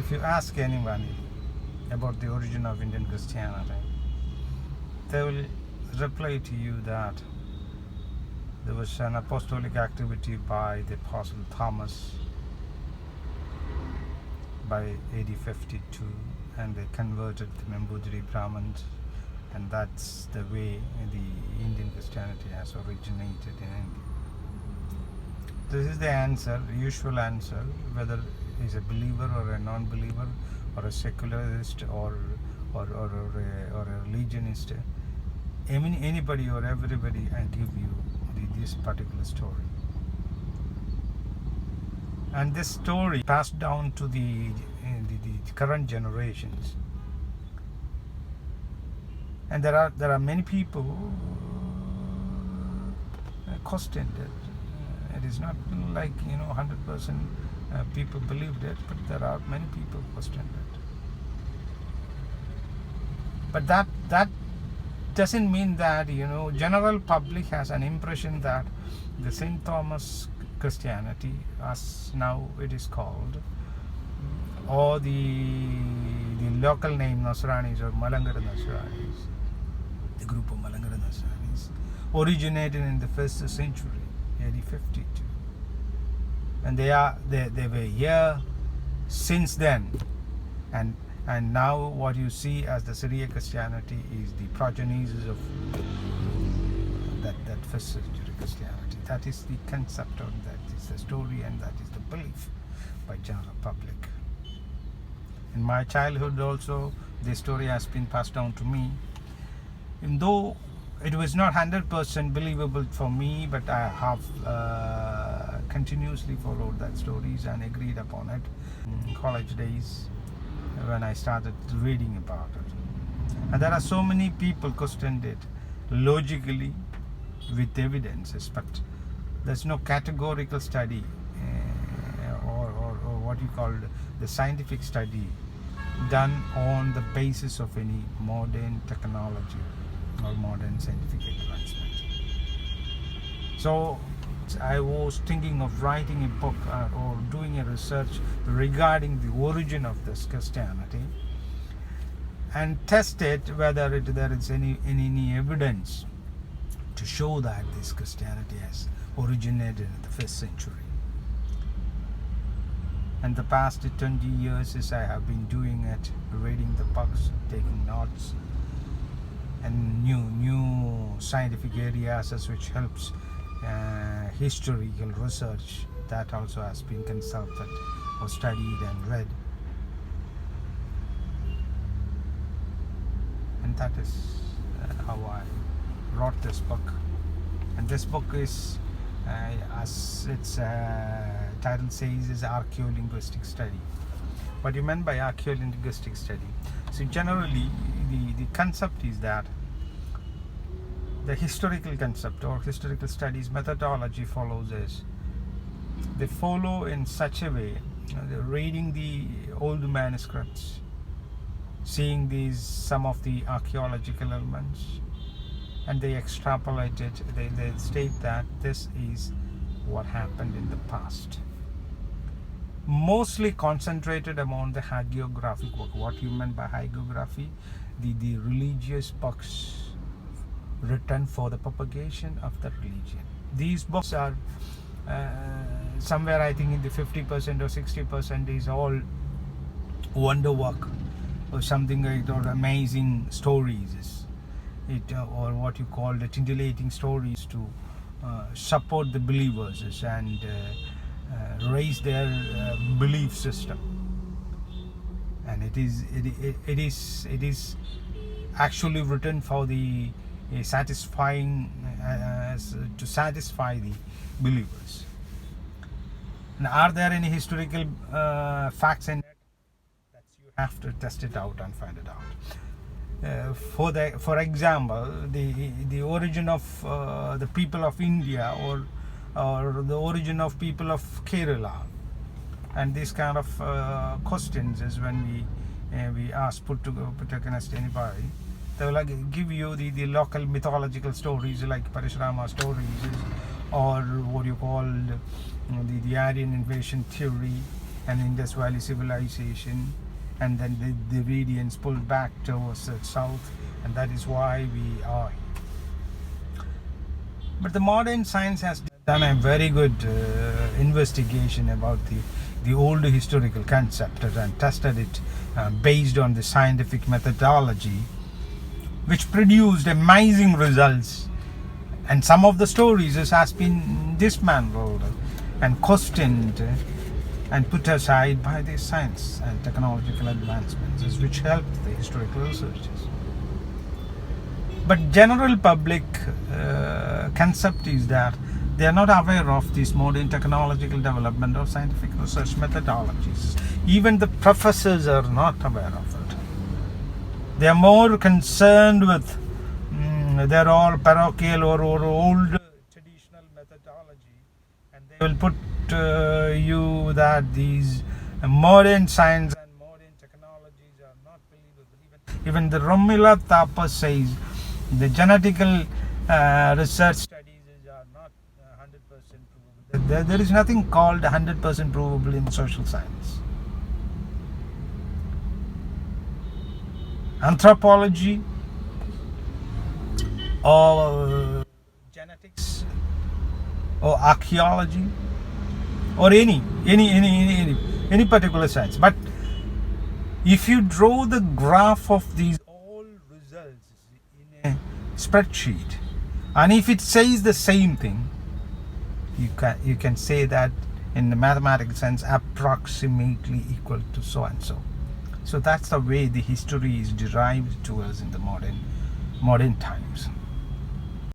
if you ask anyone about the origin of Indian Christianity, they will reply to you that there was an apostolic activity by the Apostle Thomas by AD 52, and they converted the Nambudiri Brahmins, and that's the way the Indian Christianity has originated in India. This is the answer, usual answer, whether he's a believer or a non-believer or a secularist or a religionist. Anybody or everybody, I give you this particular story. And this story passed down to the current generations. And there are many people who questioned it. It is not like 100% people believed it, but there are many people who questioned it. But that doesn't mean that general public has an impression that the St. Thomas Christianity, as now it is called, or the local name Nasranis or Malankara Nasranis, the group of Malankara Nasranis, originated in the 1st century, AD 52, and they were here since then, and now what you see as the Syriac Christianity is the progenies of that 1st century Christianity. That is the concept, or that is the story, and that is the belief by general public. In my childhood also, this story has been passed down to me. Even though it was not 100% believable for me, but I have continuously followed that stories and agreed upon it in college days when I started reading about it. And there are so many people questioned it logically with evidences, but there's no categorical study or what you call the scientific study done on the basis of any modern technology or modern scientific advancement. So I was thinking of writing a book or doing a research regarding the origin of this Christianity and test it whether there is any evidence to show that this Christianity has originated in the 1st century. And the past 20 years as I have been doing it, reading the books, taking notes, and new scientific areas as which helps historical research, that also has been consulted or studied and read. And that is how I wrote this book. And this book is, as its title says, is archaeolinguistic study. What do you mean by archaeolinguistic study? So generally the concept is that the historical concept or historical studies methodology follows this. They follow in such a way, they're reading the old manuscripts, seeing some of the archaeological elements, and they extrapolate it. They state that this is what happened in the past. Mostly concentrated among the hagiographic work. What you meant by hagiography? The religious books written for the propagation of the religion. These books are somewhere, I think, in the 50% or 60% is all wonder work or something like, or amazing stories. Or what you call the titillating stories to support the believers and raise their belief system. And it is actually written for the to satisfy the believers. And are there any historical facts in it? That you have to test it out and find it out. For example, the origin of the people of India or the origin of people of Kerala, and these kind of questions is when we ask put against anybody. They will give you the local mythological stories like Parashurama stories, or what you call the Aryan invasion theory, and Indus Valley civilization, and then the Dravidians pulled back towards the south, and that is why we are. But the modern science has done a very good investigation about the old historical concept and tested it based on the scientific methodology, which produced amazing results. And some of the stories has been dismantled and questioned and put aside by the science and technological advancements, which helped the historical researchers. But general public concept is that they are not aware of this modern technological development or scientific research methodologies. Even the professors are not aware of it. They are more concerned with their all parochial or old traditional methodology, and they will put you that these modern science and modern technologies are not believable. Even the Romula Thapa says the genetical research studies are not 100% provable. There is nothing called 100% provable in social science. Anthropology or genetics or archaeology or any particular science. But if you draw the graph of these all results in a spreadsheet, and if it says the same thing, you can say that in the mathematical sense approximately equal to so and so. So that's the way the history is derived to us in the modern times.